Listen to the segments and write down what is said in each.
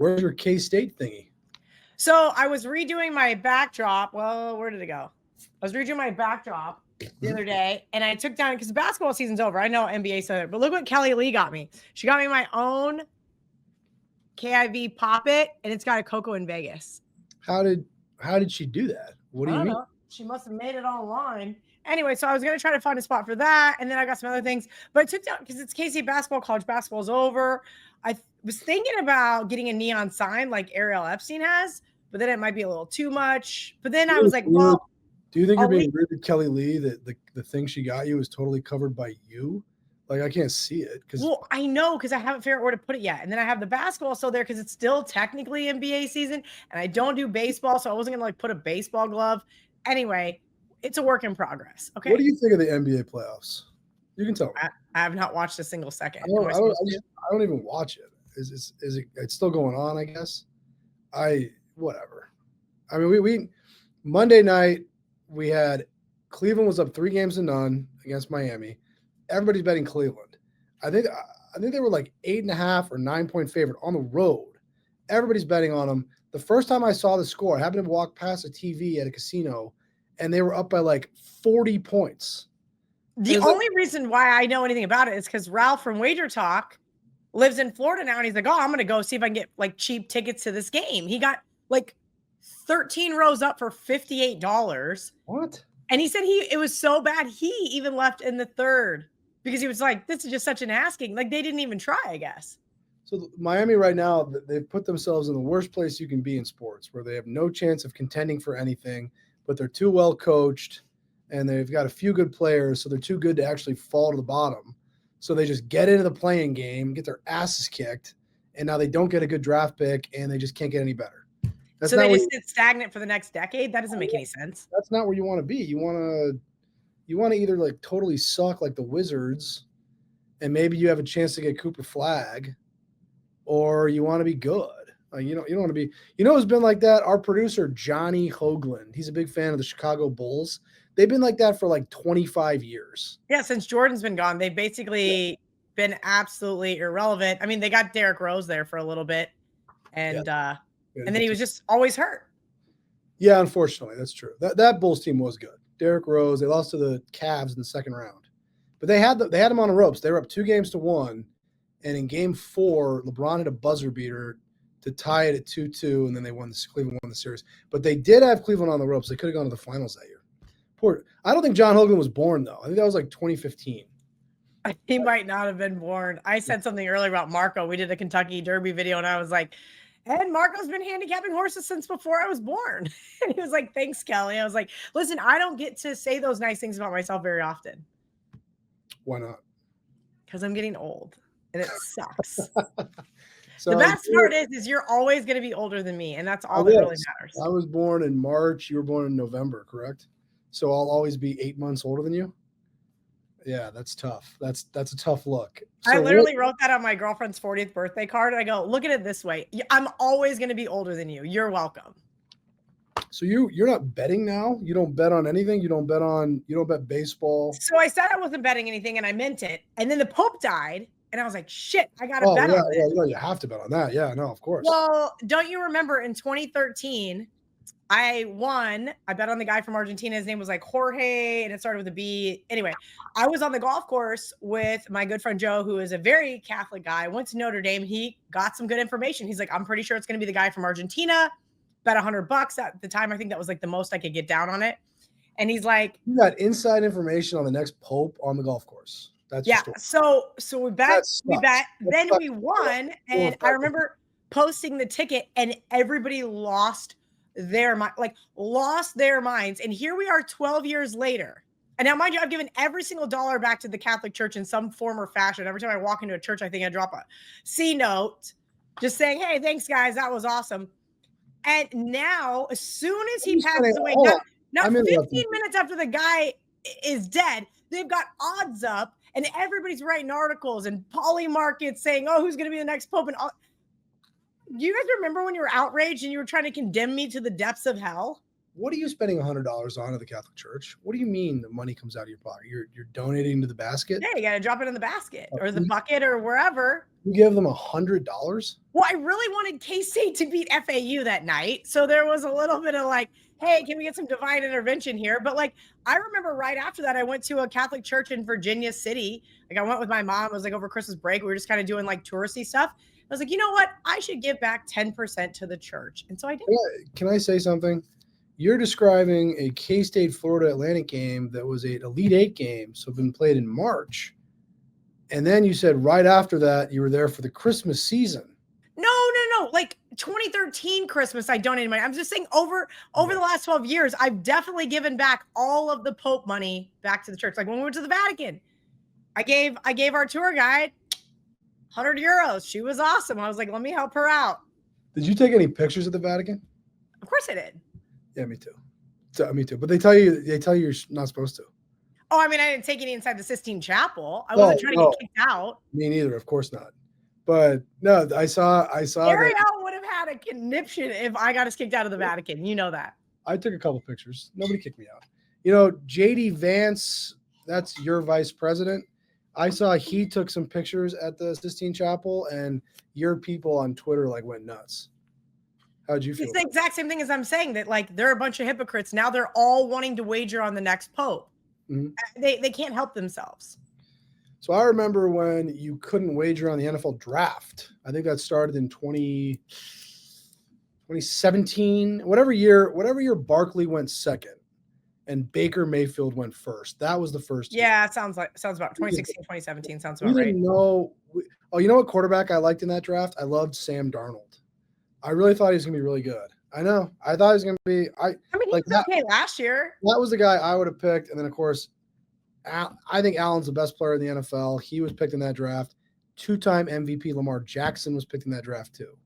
Where's your K-State thingy? So I was redoing my backdrop. Well, where did it go? I was redoing my backdrop the other day, and I took down because basketball season's over. I know NBA said it, but look what Kelly Lee got me. She got me my own KIV Pop It, and it's got a Coco in Vegas. How did she do that? What do you mean? Know. She must have made it online. Anyway, so I was going to try to find a spot for that. And then I got some other things, but I took down because it's KC basketball, college basketball is over. I was thinking about getting a neon sign like Ariel Epstein has, but then it might be a little too much. But then I was like, well, do you think you're being rude to Kelly Lee that the thing she got you is totally covered by you? Like, I can't see it. Well, I know because I haven't figured out where to put it yet. And then I have the basketball still there because it's still technically NBA season. And I don't do baseball, so I wasn't going to put a baseball glove. Anyway, it's a work in progress. Okay. What do you think of the NBA playoffs? You can tell me. I have not watched a single second. I don't even watch it. Is it? It's still going on, I guess. Whatever. I mean, we Monday night we had Cleveland was up 3-0 against Miami. Everybody's betting Cleveland. I think they were like 8.5 or 9-point favorite on the road. Everybody's betting on them. The first time I saw the score, I happened to walk past a TV at a casino, and they were up by like 40 points. The only reason why I know anything about it is because Ralph from WagerTalk lives in Florida now, and he's like, oh, I'm going to go see if I can get like cheap tickets to this game. He got like 13 rows up for $58. What? And he said it was so bad he even left in the third because he was like, this is just such an asking. Like, they didn't even try, I guess. So Miami right now, they've put themselves in the worst place you can be in sports, where they have no chance of contending for anything, but they're too well coached and they've got a few good players, so they're too good to actually fall to the bottom. So they just get into the playing game, get their asses kicked, and now they don't get a good draft pick, and they just can't get any better. So they just sit stagnant for the next decade? That doesn't make any sense. That's not where you want to be. You want to either like totally suck like the Wizards, and maybe you have a chance to get Cooper Flag, or you want to be good. Like, you don't want to be. You know who's been like that? Our producer Johnny Hoagland. He's a big fan of the Chicago Bulls. They've been like that for like 25 years. Yeah, since Jordan's been gone, they've basically been absolutely irrelevant. I mean, they got Derrick Rose there for a little bit, and then he was just always hurt. Yeah, unfortunately, that's true. That Bulls team was good. Derrick Rose. They lost to the Cavs in the second round, but they had them on the ropes. They were up 2-1, and in Game 4, LeBron had a buzzer beater to tie it at 2-2, and then Cleveland won the series. But they did have Cleveland on the ropes. They could have gone to the finals that year. I don't think John Hoagland was born, though. I think that was like 2015. He might not have been born. I said something earlier about Marco. We did a Kentucky Derby video, and I was like, and Marco's been handicapping horses since before I was born. And he was like, thanks, Kelly. I was like, listen, I don't get to say those nice things about myself very often. Why not? Because I'm getting old, and it sucks. So the best part is you're always going to be older than me, and that's all that really matters. I was born in March. You were born in November, correct? So I'll always be 8 months older than you? Yeah, that's tough. That's a tough look. So I literally wrote that on my girlfriend's 40th birthday card. And I go, look at it this way. I'm always going to be older than you. You're welcome. So you're not betting now? You don't bet on anything? You don't bet baseball? So I said I wasn't betting anything, and I meant it. And then the Pope died, and I was like, shit, I got to bet on it. Yeah, you have to bet on that. Yeah, no, of course. Well, don't you remember in 2013, I won. I bet on the guy from Argentina. His name was like Jorge, and it started with a B. Anyway, I was on the golf course with my good friend Joe, who is a very Catholic guy. Went to Notre Dame. He got some good information. He's like, I'm pretty sure it's going to be the guy from Argentina. Bet $100 at the time. I think that was like the most I could get down on it. And he's like, you got inside information on the next Pope on the golf course. That's so we bet. Then we won, and I remember posting the ticket, and everybody lost their minds. And here we are 12 years later. And now, mind you, I've given every single dollar back to the Catholic Church in some form or fashion. Every time I walk into a church, I think I drop a C note just saying, hey, thanks, guys. That was awesome. And now, as soon as he passes away, now 15 minutes after the guy is dead, they've got odds up, and everybody's writing articles and poly markets saying, oh, who's going to be the next Pope? And all. Do you guys remember when you were outraged and you were trying to condemn me to the depths of hell? what are you spending $100 on at the Catholic Church? What do you mean the money comes out of your pocket? You're donating to the basket? Yeah, you got to drop it in the basket or the bucket or wherever. You give them $100? Well, I really wanted K-State to beat FAU that night. So there was a little bit of like, hey, can we get some divine intervention here? But like, I remember right after that, I went to a Catholic church in Virginia City. Like I went with my mom. It was like over Christmas break. We were just kind of doing like touristy stuff. I was like, you know what? I should give back 10% to the church. And so I did. Can I say something? You're describing a K-State Florida Atlantic game that was an Elite Eight game, so been played in March. And then you said right after that you were there for the Christmas season. No. Like 2013 Christmas, I donated money. I'm just saying over the last 12 years, I've definitely given back all of the Pope money back to the church. Like when we went to the Vatican, I gave our tour guide 100 euros. She was awesome. I was like, let me help her out. Did you take any pictures of the Vatican? Of course I did. Yeah, me too. Me too. But they tell you you're not supposed to. Oh, I mean, I didn't take any inside the Sistine Chapel. I wasn't trying to get kicked out. Me neither. Of course not. But no, I saw. Ariel would have had a conniption if I got us kicked out of the Vatican. You know that. I took a couple pictures. Nobody kicked me out. You know, JD Vance, that's your vice president. I saw he took some pictures at the Sistine Chapel, and your people on Twitter like went nuts. How'd you feel? It's the exact same thing as I'm saying that like they're a bunch of hypocrites. Now they're all wanting to wager on the next Pope. Mm-hmm. They can't help themselves. So I remember when you couldn't wager on the NFL draft. I think that started in 2017, whatever year Barkley went second and Baker Mayfield went first. That was the first year. Yeah, it sounds about 2016, 2017 sounds about right. You know what quarterback I liked in that draft? I loved Sam Darnold. I really thought he was going to be really good. I know. I thought he was going to be – I mean, he was okay last year. That was the guy I would have picked. And then, of course, I think Allen's the best player in the NFL. He was picked in that draft. Two-time MVP Lamar Jackson was picked in that draft too.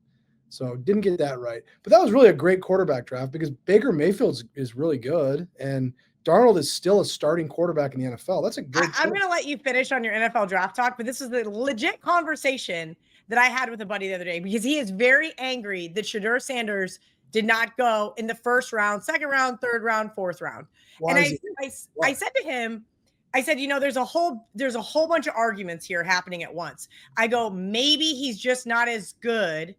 So didn't get that right. But that was really a great quarterback draft because Baker Mayfield is really good, and Darnold is still a starting quarterback in the NFL. That's a good I'm going to let you finish on your NFL draft talk, but this is the legit conversation that I had with a buddy the other day because he is very angry that Shedeur Sanders did not go in the first round, second round, third round, fourth round. And I said to him, I said, you know, there's a whole bunch of arguments here happening at once. I go, maybe he's just not as good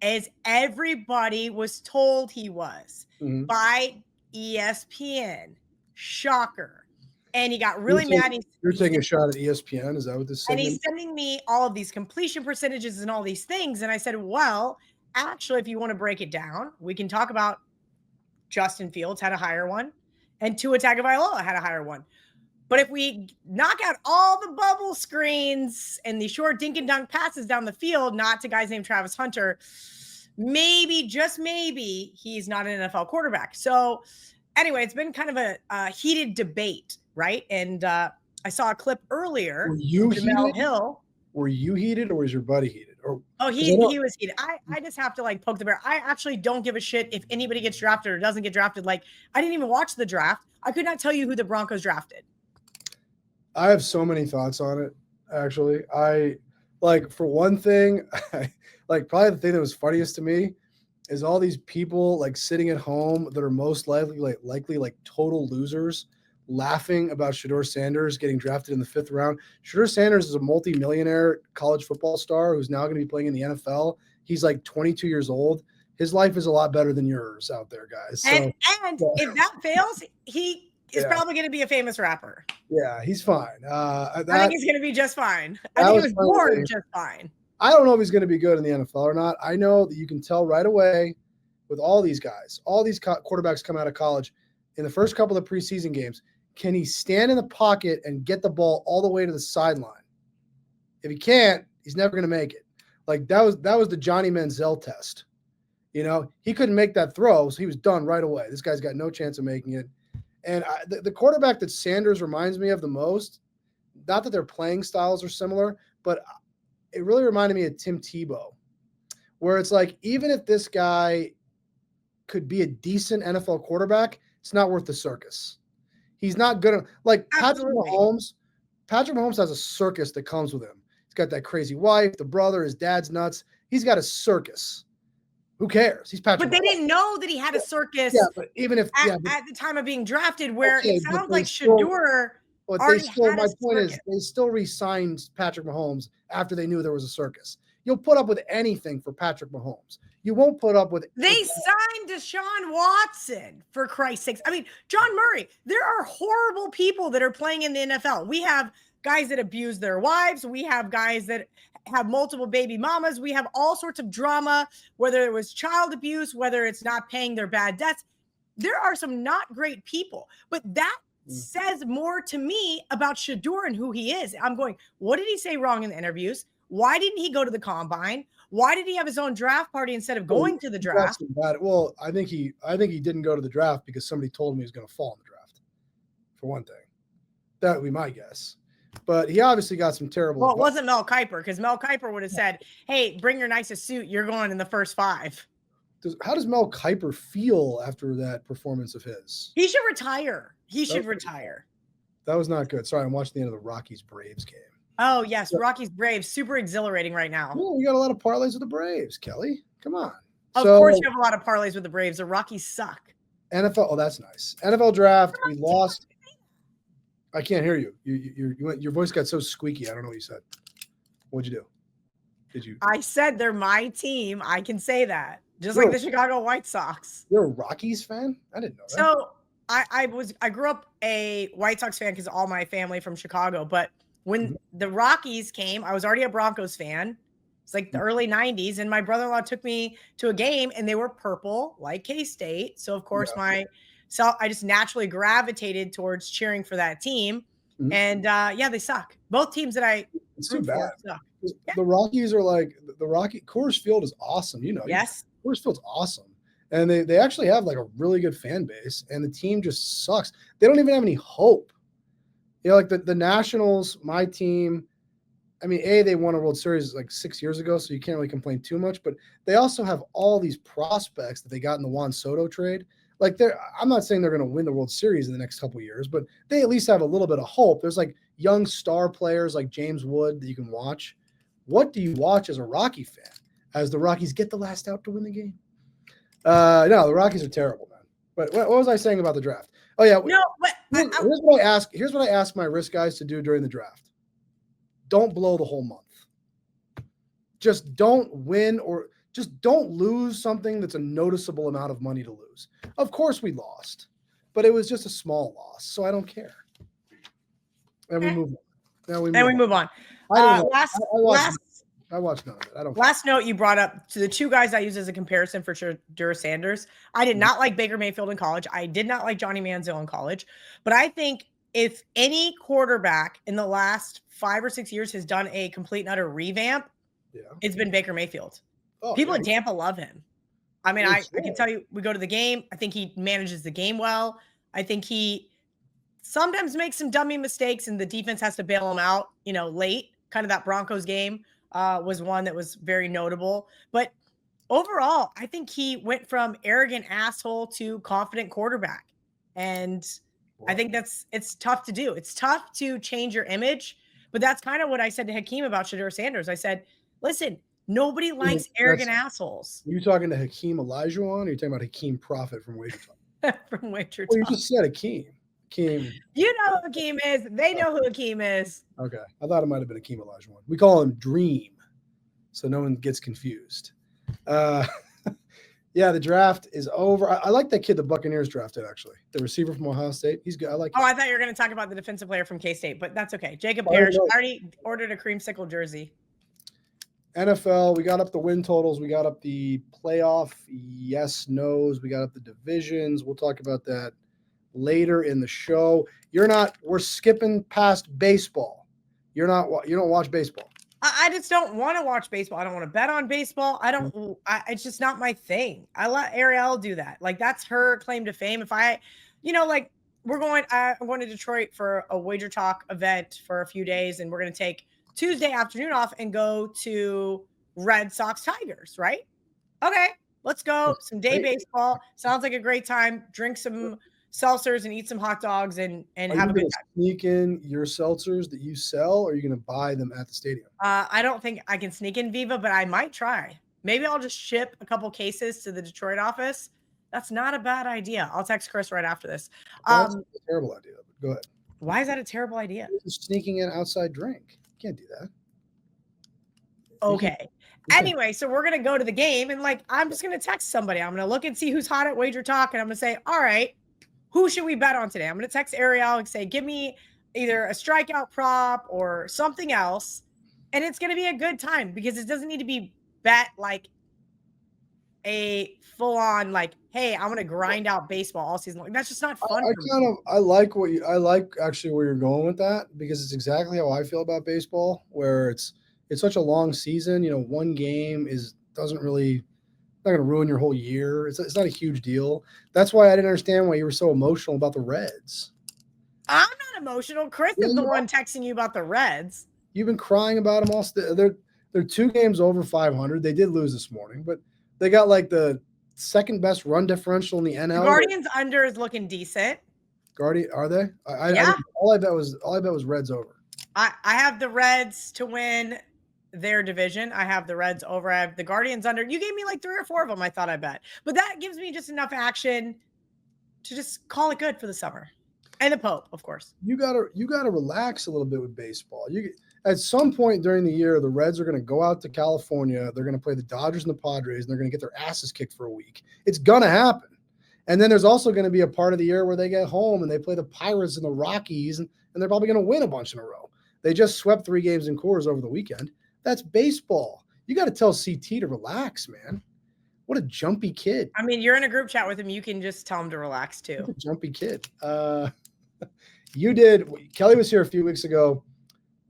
as everybody was told he was by ESPN. Shocker. And he got really mad. You're taking a shot at ESPN. Is that what this is? And he's sending me all of these completion percentages and all these things. And I said, well, actually, if you want to break it down, we can talk about Justin Fields had a higher one and Tua Tagovailoa had a higher one. But if we knock out all the bubble screens and the short dink and dunk passes down the field, not to guys named Travis Hunter, maybe, just maybe, he's not an NFL quarterback. So anyway, it's been kind of a heated debate, right? And I saw a clip earlier. Were you heated? Hill. Were you heated or was your buddy heated? He was heated. I just have to like poke the bear. I actually don't give a shit if anybody gets drafted or doesn't get drafted. Like I didn't even watch the draft. I could not tell you who the Broncos drafted. I have so many thoughts on it, actually. For one thing, probably the thing that was funniest to me is all these people like sitting at home that are most likely total losers laughing about Shedeur Sanders getting drafted in the 5th round. Shedeur Sanders is a multi-millionaire college football star who's now going to be playing in the NFL. He's like 22 years old. His life is a lot better than yours out there, guys. So, and if that fails, he is probably going to be a famous rapper. Yeah, he's fine. I think he's going to be just fine. I think he was born just fine. I don't know if he's going to be good in the NFL or not. I know that you can tell right away with all these guys, all these quarterbacks coming out of college in the first couple of preseason games, can he stand in the pocket and get the ball all the way to the sideline? If he can't, he's never going to make it. Like that was the Johnny Manziel test. You know, he couldn't make that throw, so he was done right away. This guy's got no chance of making it. And the quarterback that Sanders reminds me of the most, not that their playing styles are similar, but it really reminded me of Tim Tebow, where it's like, even if this guy could be a decent NFL quarterback, it's not worth the circus. He's not good. Patrick Mahomes has a circus that comes with him. He's got that crazy wife, the brother, his dad's nuts. He's got a circus. Who cares? He's Patrick. But they didn't know that he had a circus. Yeah, but even if at the time of being drafted, where it sounds like Shedeur already had a circus. My point is, they still re-signed Patrick Mahomes after they knew there was a circus. You'll put up with anything for Patrick Mahomes. You won't put up with. They signed Deshaun Watson, for Christ's sakes. I mean, John Murray. There are horrible people that are playing in the NFL. We have guys that abuse their wives. We have guys that have multiple baby mamas. We have all sorts of drama, whether it was child abuse, whether it's not paying their bad debts. There are some not great people, but that says more to me about Shedeur and who he is. I'm going, what did he say wrong in the interviews? Why didn't he go to the combine? Why did he have his own draft party instead of going to the draft? Well, I think he didn't go to the draft because somebody told him he was going to fall in the draft, for one thing. That would be my guess. But he obviously got some terrible. Well, it wasn't Mel Kiper, because Mel Kiper would have said, hey, bring your nicest suit. You're going in the first 5. How does Mel Kiper feel after that performance of his? He should retire. He should retire. That was not good. Sorry, I'm watching the end of the Rockies-Braves game. Oh, yes. Rockies-Braves. Super exhilarating right now. Well, we got a lot of parlays with the Braves, Kelly. Come on. Of course you have a lot of parlays with the Braves. The Rockies suck. NFL. Oh, that's nice. NFL draft. We lost. I can't hear you. Your voice got so squeaky. I don't know what you said. What'd you do? Did you? I said they're my team. I can say that. Just like the Chicago White Sox. You're a Rockies fan? I didn't know that. So I grew up a White Sox fan because all my family from Chicago. But when the Rockies came, I was already a Broncos fan. It's like the early 90s. And my brother-in-law took me to a game and they were purple, like K-State. So of course I just naturally gravitated towards cheering for that team. And they suck. Both teams that I it's too bad. Suck. The Rockies are like Coors Field is awesome. Yes. Coors Field's awesome. And they actually have like a really good fan base, and the team just sucks. They don't even have any hope. Like the Nationals, my team, I mean, they won a World Series like 6 years ago, so you can't really complain too much, but they also have all these prospects that they got in the Juan Soto trade. Like I'm not saying they're going to win the World Series in the next couple of years, but they at least have a little bit of hope. There's like young star players like James Wood that you can watch. What do you watch as a Rocky fan as the Rockies get the last out to win the game? No, the Rockies are terrible, man. But what was I saying about the draft? Oh yeah. No, but here's what I ask. Here's what I ask my risk guys to do during the draft. Don't blow the whole month. Just don't win or just don't lose something that's a noticeable amount of money to lose. Of course we lost, but it was just a small loss, so I don't care. And we move on. We move on. I watched none of it. I don't. Last note you brought up to the two guys I use as a comparison for Shedeur Sanders. I did not like Baker Mayfield in college. I did not like Johnny Manziel in college. But I think if any quarterback in the last 5 or 6 years has done a complete and utter revamp, it's been Baker Mayfield. People in Tampa love him. I mean, I can tell you, we go to the game. I think he manages the game well. I think he sometimes makes some dummy mistakes and the defense has to bail him out, late. Kind of that Broncos game was one that was very notable. But overall, I think he went from arrogant asshole to confident quarterback. And I think it's tough to do. It's tough to change your image. But that's kind of what I said to Hakeem about Shedeur Sanders. I said, listen, nobody likes arrogant assholes. Are you talking to Hakeem Olajuwon, or are you talking about Hakeem Prophet from WagerTalk? From WagerTalk. Well, you just said Hakeem. You know who Hakeem is. They know who Hakeem is. Okay. I thought it might have been Hakeem Olajuwon. We call him Dream, so no one gets confused. The draft is over. I like that kid the Buccaneers drafted, actually. The receiver from Ohio State. He's good. I like him. I thought you were going to talk about the defensive player from K-State, but that's okay. Jacob Parrish. I already ordered a creamsicle jersey. NFL, we got up the win totals. We got up the playoff yes, no's. We got up the divisions. We'll talk about that later in the show. We're skipping past baseball. You don't watch baseball. I just don't want to watch baseball. I don't want to bet on baseball. It's just not my thing. I let Ariel do that. Like, that's her claim to fame. If I'm going to Detroit for a WagerTalk event for a few days, and we're going to take Tuesday afternoon off and go to Red Sox Tigers, right? Okay, let's go. Some day baseball. Sounds like a great time. Drink some seltzers and eat some hot dogs and have a good time. Sneak in your seltzers that you sell, or are you going to buy them at the stadium? I don't think I can sneak in Viva, but I might try. maybe I'll just ship a couple cases to the Detroit office. That's not a bad idea. I'll text Chris right after this. That's a terrible idea. Go ahead. Why is that a terrible idea? Sneaking in outside drink. You can't do that. Okay. Anyway, so we're going to go to the game and I'm just going to text somebody. I'm going to look and see who's hot at WagerTalk. And I'm going to say, all right, who should we bet on today? I'm going to text Ariel and say, give me either a strikeout prop or something else. And it's going to be a good time because it doesn't need to be bet like a full on, hey, I'm going to grind out baseball all season long. That's just not fun. I like actually where you're going with that, because it's exactly how I feel about baseball, where it's such a long season. One game not going to ruin your whole year. It's not a huge deal. That's why I didn't understand why you were so emotional about the Reds. I'm not emotional. Chris is the one texting you about the Reds. You've been crying about them all. They're 2 games over 500. They did lose this morning, but they got the second best run differential in the NL. The Guardians under is looking decent. Are they? Yeah. All I bet was Reds over. I have the Reds to win their division. I have the Reds over. I have the Guardians under. You gave me 3 or 4 of them. I thought I bet, but that gives me just enough action to just call it good for the summer. And the Pope, of course. You gotta relax a little bit with baseball. At some point during the year, the Reds are going to go out to California. They're going to play the Dodgers and the Padres, and they're going to get their asses kicked for a week. It's going to happen. And then there's also going to be a part of the year where they get home and they play the Pirates and the Rockies, and they're probably going to win a bunch in a row. They just swept 3 games in Coors over the weekend. That's baseball. You got to tell CT to relax, man. What a jumpy kid. I mean, you're in a group chat with him. You can just tell him to relax too. What a jumpy kid. Kelly was here a few weeks ago.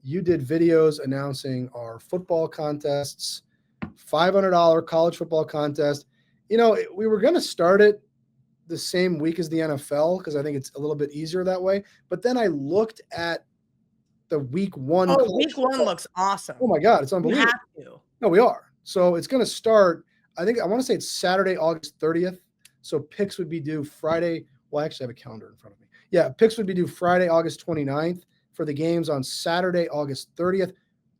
You did videos announcing our football contests, $500 college football contest. We were going to start it the same week as the NFL because I think it's a little bit easier that way. But then I looked at the week 1. Oh, week 1 looks awesome. Oh my God, it's unbelievable. We have to. No, we are. So it's going to start, I want to say it's Saturday, August 30th. So picks would be due Friday. Well, I actually have a calendar in front of me. Yeah, picks would be due Friday, August 29th for the games on Saturday, August 30th.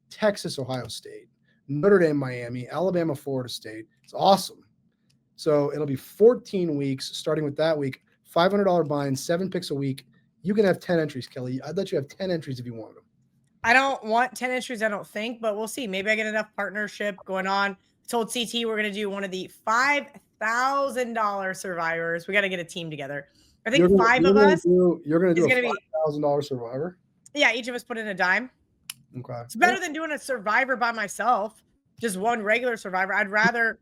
Texas, Ohio State, Notre Dame, Miami, Alabama, Florida State. It's awesome. So it'll be 14 weeks, starting with that week, $500 buy-in, 7 picks a week. You can have 10 entries, Kelly. I'd let you have 10 entries if you wanted them. I don't want 10 entries, I don't think, but we'll see. Maybe I get enough partnership going on. I told CT we're going to do one of the $5,000 survivors. We got to get a team together. I think you're 5 of us. You're going to do a $5,000 survivor? Yeah, each of us put in a dime. Okay. It's better than doing a survivor by myself, just one regular survivor. I'd rather,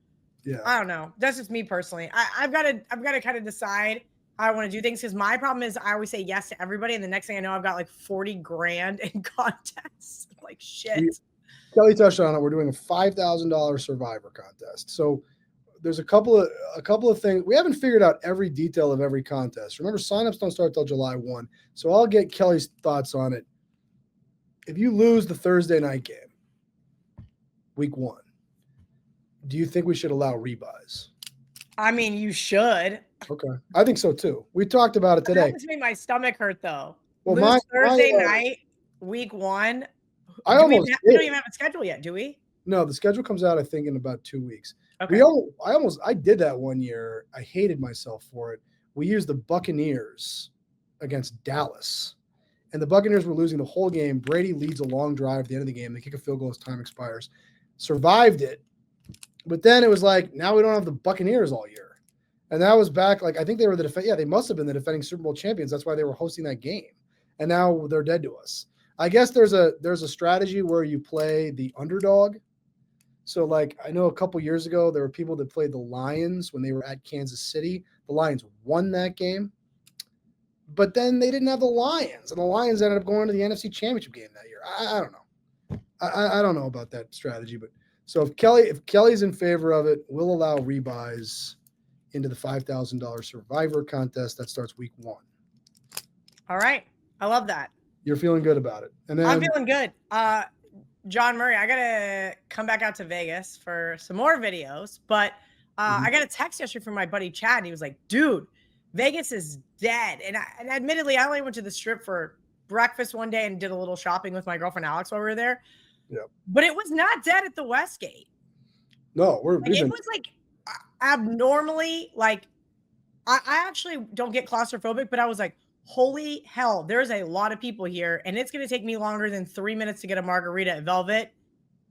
I don't know. That's just me personally. I've got to kind of decide how I want to do things, because my problem is I always say yes to everybody, and the next thing I know, I've got $40,000 in contests. Shit. Kelly touched on it. We're doing a $5,000 survivor contest. So there's a couple of things. We haven't figured out every detail of every contest. Remember, signups don't start till July 1. So I'll get Kelly's thoughts on it. If you lose the Thursday night game, week 1, do you think we should allow rebuys? I mean, you should. Okay. I think so too. We talked about it today. That made my stomach hurt though. Well, Thursday night, week 1. We don't even have a schedule yet, do we? No, the schedule comes out, I think, in about 2 weeks. Okay. I did that one year. I hated myself for it. We used the Buccaneers against Dallas, and the Buccaneers were losing the whole game. Brady leads a long drive at the end of the game. They kick a field goal as time expires. Survived it. But then it was now we don't have the Buccaneers all year. And that was back, I think they were they must have been the defending Super Bowl champions. That's why they were hosting that game. And now they're dead to us. I guess there's a strategy where you play the underdog. So I know a couple years ago, there were people that played the Lions when they were at Kansas City. The Lions won that game, but then they didn't have the Lions, and the Lions ended up going to the NFC Championship game that year. I don't know. I don't know about that strategy, but so if Kelly's in favor of it, we'll allow rebuys into the $5,000 survivor contest that starts week 1. All right. I love that. You're feeling good about it. And then I'm feeling good. John Murray, I got to come back out to Vegas for some more videos, but I got a text yesterday from my buddy Chad, and he was like, dude, Vegas is dead. And admittedly, I only went to the Strip for breakfast one day and did a little shopping with my girlfriend Alex while we were there. Yeah. But it was not dead at the Westgate. No, it was like abnormally like I actually don't get claustrophobic, but I was like, holy hell, there's a lot of people here, and it's going to take me longer than 3 minutes to get a margarita at Velvet,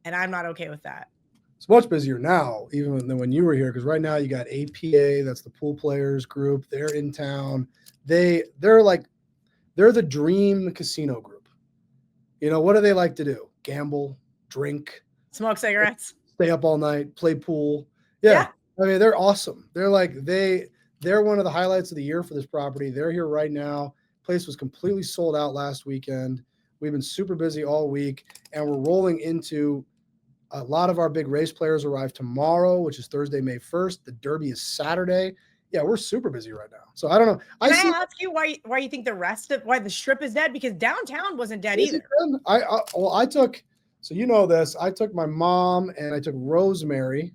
and I'm not okay with that. It's much busier now, even than when you were here, because right now you got APA, that's the pool players group. They're in town. They're the dream casino group. You know, what do they like to do? Gamble, drink, smoke cigarettes, stay up all night, play pool. Yeah. I mean, they're awesome. They're one of the highlights of the year for this property. They're here right now. Place was completely sold out last weekend. We've been super busy all week, and we're rolling into a lot of our big race players arrive tomorrow, which is Thursday, May 1st. The Derby is Saturday. Yeah, we're super busy right now. So I don't know. Can I ask you why you think why the Strip is dead? Because downtown wasn't dead either. I took my mom and I took Rosemary,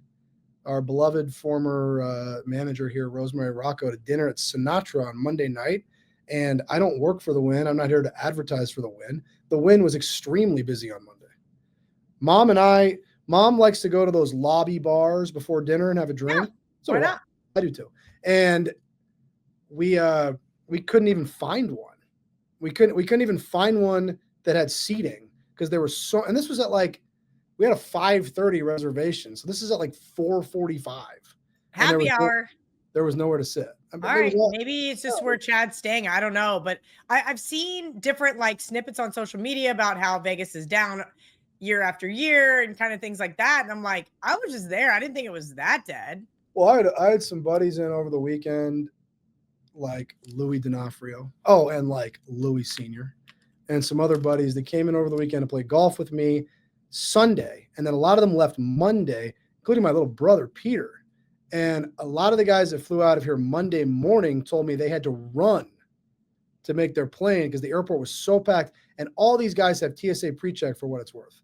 our beloved former manager here, Rosemary Rocco, to dinner at Sinatra on Monday night. And I don't work for the Wynn. I'm not here to advertise for the Wynn. The Wynn was extremely busy on Monday. Mom likes to go to those lobby bars before dinner and have a drink. Yeah, so why not? I do too. And we couldn't even find one. We couldn't even find one that had seating because there was and this was at we had a 5:30 reservation. So this is at 4:45. Happy hour. There was nowhere to sit. All right. Maybe it's just where Chad's staying. I don't know. But I've seen different snippets on social media about how Vegas is down year after year and kind of things like that. And I'm like, I was just there. I didn't think it was that dead. Well, I had some buddies in over the weekend, like Louis D'Onofrio. Oh, and Louis Sr. and some other buddies that came in over the weekend to play golf with me Sunday. And then a lot of them left Monday, including my little brother, Peter. And a lot of the guys that flew out of here Monday morning told me they had to run to make their plane because the airport was so packed. And all these guys have TSA pre-check for what it's worth.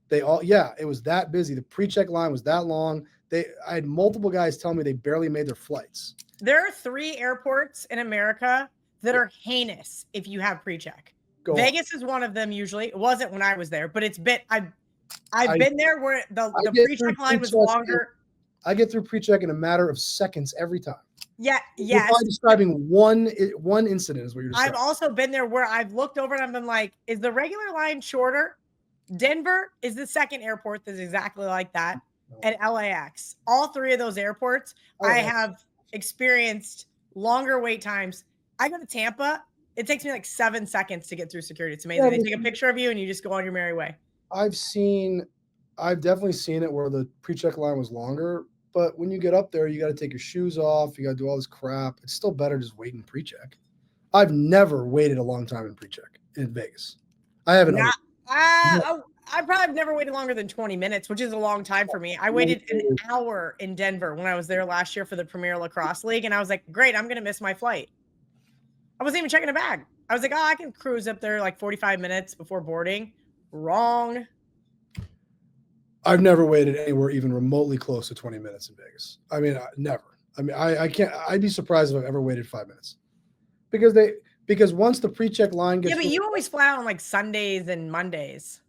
It was that busy. The pre-check line was that long. I had multiple guys tell me they barely made their flights. There are 3 airports in America that are heinous if you have pre-check. Vegas is one of them usually. It wasn't when I was there, but it's been I've been there where the pre-check line was longer. I get through pre-check in a matter of seconds every time. Yeah, yes. You're probably describing one incident is what you're describing. I've also been there where I've looked over and I've been like, is the regular line shorter? Denver is the second airport that's exactly like that. And LAX. All 3 of those airports, I have experienced longer wait times. I go to Tampa. It takes me 7 seconds to get through security. It's amazing. They take a picture of you and you just go on your merry way. I've definitely seen it where the pre-check line was longer, but when you get up there, you got to take your shoes off. You got to do all this crap. It's still better just waiting pre-check. I've never waited a long time in pre-check in Vegas. I haven't. I probably have never waited longer than 20 minutes, which is a long time for me. I waited an hour in Denver when I was there last year for the Premier Lacrosse League, and I was like, great, I'm going to miss my flight. I wasn't even checking a bag. I was like, I can cruise up there 45 minutes before boarding. Wrong. I've never waited anywhere even remotely close to 20 minutes in Vegas. I mean, never. I mean, I can't. I'd be surprised if I've ever waited 5 minutes because once the pre-check line gets. Yeah, but you always fly out on Sundays and Mondays.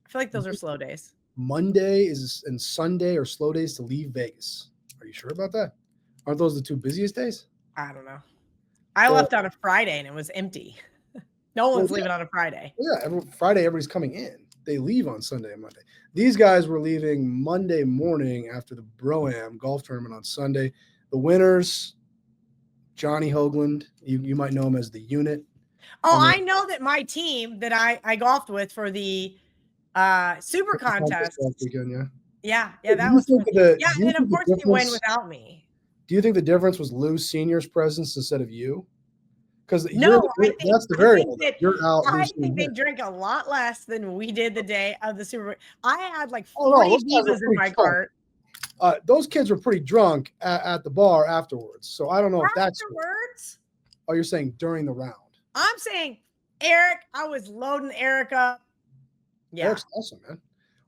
I feel like those are slow days. Monday and Sunday are slow days to leave Vegas. Are you sure about that? Aren't those the 2 busiest days? I don't know. I left on a Friday and it was empty. No one's leaving on a Friday. Yeah, Friday everybody's coming in. They leave on Sunday and Monday. These guys were leaving Monday morning after the Broam golf tournament on Sunday. The winners, Johnny Hoagland, you might know him as the Unit. Oh, I know that my team that I golfed with for the Super Contest. Weekend, yeah, that was cool. And then of course they win without me. Do you think the difference was Lou Senior's presence instead of you? Because that's the variable. I think they drank a lot less than we did the day of the Super Bowl. I had 40 divas in my cart. Those kids were pretty drunk at the bar afterwards. So I don't know if that's afterwards. Oh, you're saying during the round? I'm saying Eric. I was loading Eric up. Yeah, Eric's awesome, man.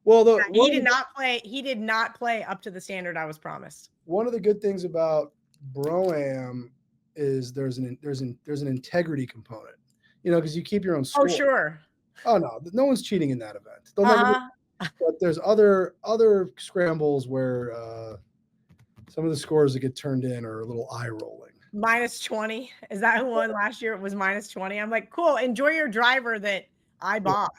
Well, he did not play. He did not play up to the standard I was promised. One of the good things about Broam is there's an integrity component, because you keep your own score. Oh, sure. Oh no one's cheating in that event. But there's other scrambles where some of the scores that get turned in are a little eye rolling. -20. Is that one last year? It was -20. I'm like, cool. Enjoy your driver that I bought.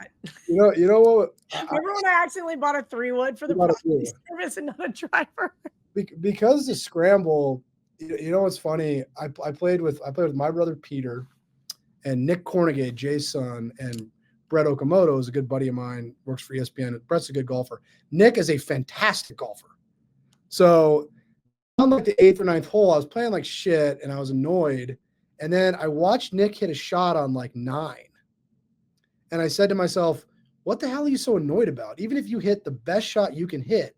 You know what? Remember when I accidentally bought a 3-wood for the property service and not a driver? Because the scramble, you know what's funny? I played with my brother Peter and Nick Cornegay, Jay's son, and Brett Okamoto is a good buddy of mine, works for ESPN. Brett's a good golfer. Nick is a fantastic golfer. So on like the 8th or 9th hole, I was playing like shit and I was annoyed. And then I watched Nick hit a shot on like 9. And I said to myself, what the hell are you so annoyed about? Even if you hit the best shot you can hit,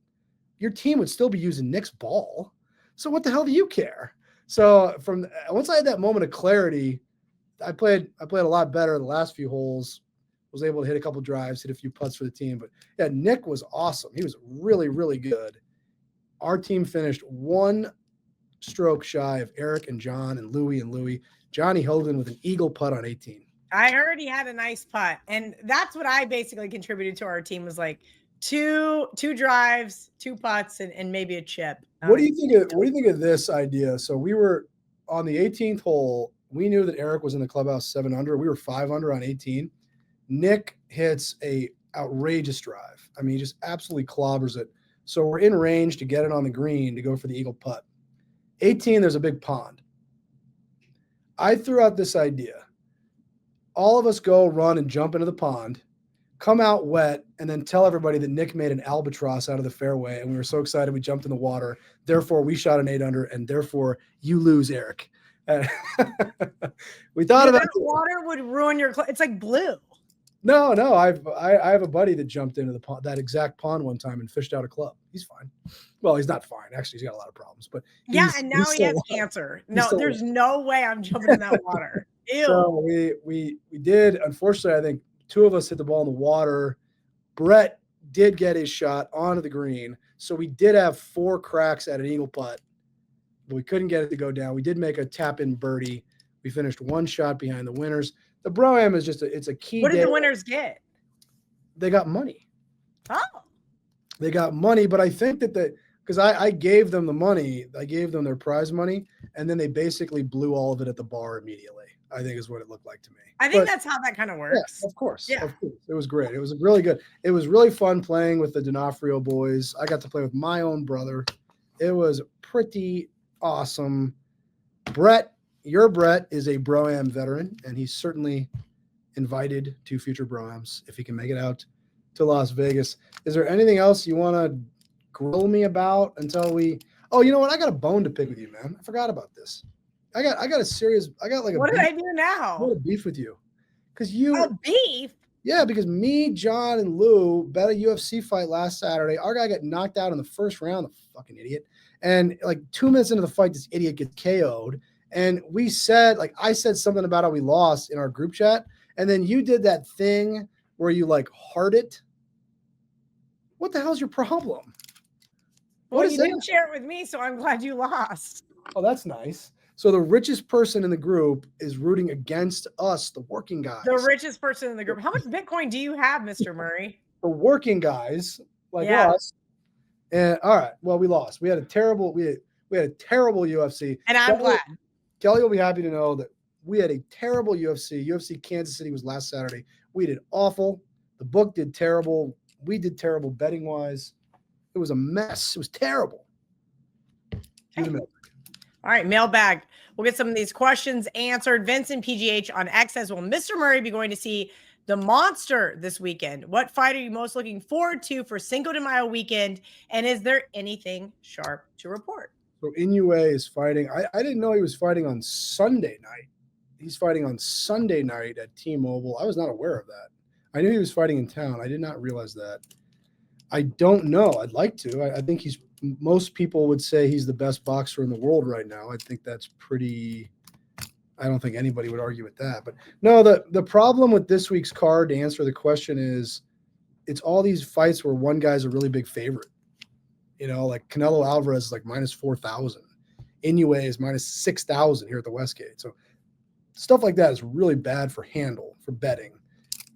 your team would still be using Nick's ball. So what the hell do you care? So once I had that moment of clarity, I played a lot better the last few holes. Was able to hit a couple drives, hit a few putts for the team. But yeah, Nick was awesome. He was really, really good. Our team finished 1 stroke shy of Eric and John and Louie. Johnny Hogan with an eagle putt on 18. I heard he had a nice putt. And that's what I basically contributed to our team was like two drives, 2 putts, and maybe a chip. What do you think of this idea? So we were on the 18th hole. We knew that Eric was in the clubhouse 7 under. We were 5 under on 18. Nick hits a outrageous drive. I mean, he just absolutely clobbers it. So we're in range to get it on the green to go for the eagle putt. 18, there's a big pond. I threw out this idea. All of us go run and jump into the pond, come out wet, and then tell everybody that Nick made an albatross out of the fairway, and we were so excited we jumped in the water. Therefore, we shot an 8 under, and therefore, you lose, Eric. We thought about that water would ruin your. It's like blue. No, I have a buddy that jumped into the pond, that exact pond one time and fished out a club. He's fine. Well, he's not fine. Actually, he's got a lot of problems. But yeah, and now he has cancer. No, there's no way I'm jumping in that water. Ew. So we did. Unfortunately, I think 2 of us hit the ball in the water. Brett did get his shot onto the green, so we did have 4 cracks at an eagle putt, but we couldn't get it to go down. We did make a tap-in birdie. We finished 1 shot behind the winners. The Broam is just it's a key. What did the winners get? They got money. Oh. They got money, but I think that because I gave them the money, I gave them their prize money, and then they basically blew all of it at the bar immediately, I think is what it looked like to me. I think that's how that kind of works. Yeah, of course. Yeah. Of course. It was great. It was really good. It was really fun playing with the D'Onofrio boys. I got to play with my own brother. It was pretty awesome. Your Brett is a Broam veteran, and he's certainly invited to future Broams if he can make it out to Las Vegas. Is there anything else you want to grill me about until we? Oh, you know what? I got a bone to pick with you, man. I forgot about this. I got a serious. I got like a. What did I do now? I got a beef with you, because a beef. Yeah, because me, John, and Lou bet a UFC fight last Saturday. Our guy got knocked out in the first round. The fucking idiot. And like 2 minutes into the fight, this idiot gets KO'd. And we said, like, I said something about how we lost in our group chat. And then you did that thing where you like heart it. What the hell's your problem? Well, you didn't share it with me, so I'm glad you lost. Oh, that's nice. So the richest person in the group is rooting against us, the working guys. The richest person in the group. How much Bitcoin do you have, Mr. Murray? The working guys like us. And all right, well, we lost. We had a terrible UFC. And I'm glad. Kelly will be happy to know that we had a terrible UFC. UFC Kansas City was last Saturday. We did awful. The book did terrible. We did terrible betting wise. It was a mess. It was terrible. Okay. All right, mailbag. We'll get some of these questions answered. Vincent PGH on X says, will Mr. Murray be going to see the Monster this weekend? What fight are you most looking forward to for Cinco de Mayo weekend? And is there anything sharp to report? So Inoue is fighting. I didn't know he was fighting on Sunday night. He's fighting on Sunday night at T-Mobile. I was not aware of that. I knew he was fighting in town. I did not realize that. I don't know. I'd like to. I think most people would say he's the best boxer in the world right now. I think that's pretty. I don't think anybody would argue with that. But no, the problem with this week's card, to answer the question, is it's all these fights where one guy's a really big favorite. You know, like Canelo Alvarez is like minus 4,000. Inoue is minus 6,000 here at the Westgate. So stuff like that is really bad for handle, for betting.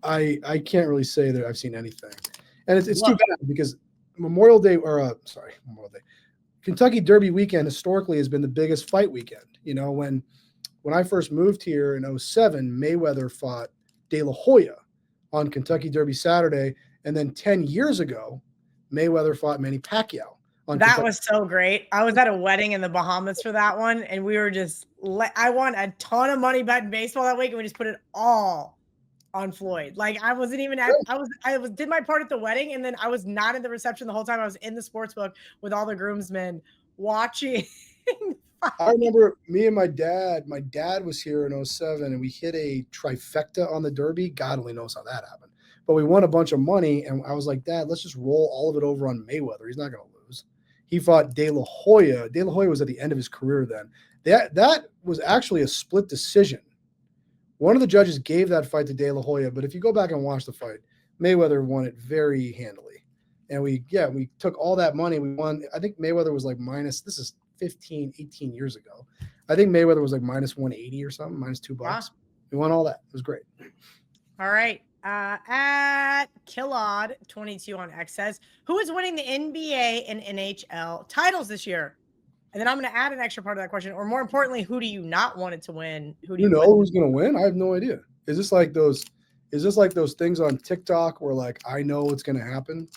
I can't really say that I've seen anything. And it's too bad because Memorial Day, Kentucky Derby weekend historically has been the biggest fight weekend. You know, when I first moved here in 2007, Mayweather fought De La Hoya on Kentucky Derby Saturday. And then 10 years ago, Mayweather fought Manny Pacquiao. That was so great. I was at a wedding in the Bahamas for that one. And we were just, I won a ton of money betting baseball that week. And we just put it all on Floyd. Like I wasn't even did my part at the wedding. And then I was not in the reception the whole time. I was in the sports book with all the groomsmen watching. I remember me and my dad was here in 2007 and we hit a trifecta on the Derby. God only knows how that happened. But we won a bunch of money, and I was like, Dad, let's just roll all of it over on Mayweather. He's not going to lose. He fought De La Hoya. De La Hoya was at the end of his career then. That was actually a split decision. One of the judges gave that fight to De La Hoya, but if you go back and watch the fight, Mayweather won it very handily. And we took all that money. We won. I think Mayweather was like this is 15, 18 years ago. I think Mayweather was like minus 180 or something, minus $2. Wow. We won all that. It was great. All right. At Killod22 on X says, who is winning the NBA and NHL titles this year? And then I'm going to add an extra part of that question. Or more importantly, who do you not want it to win? Who do you know who's going to win? I have no idea. Is this like those things on TikTok where like, I know what's going to happen?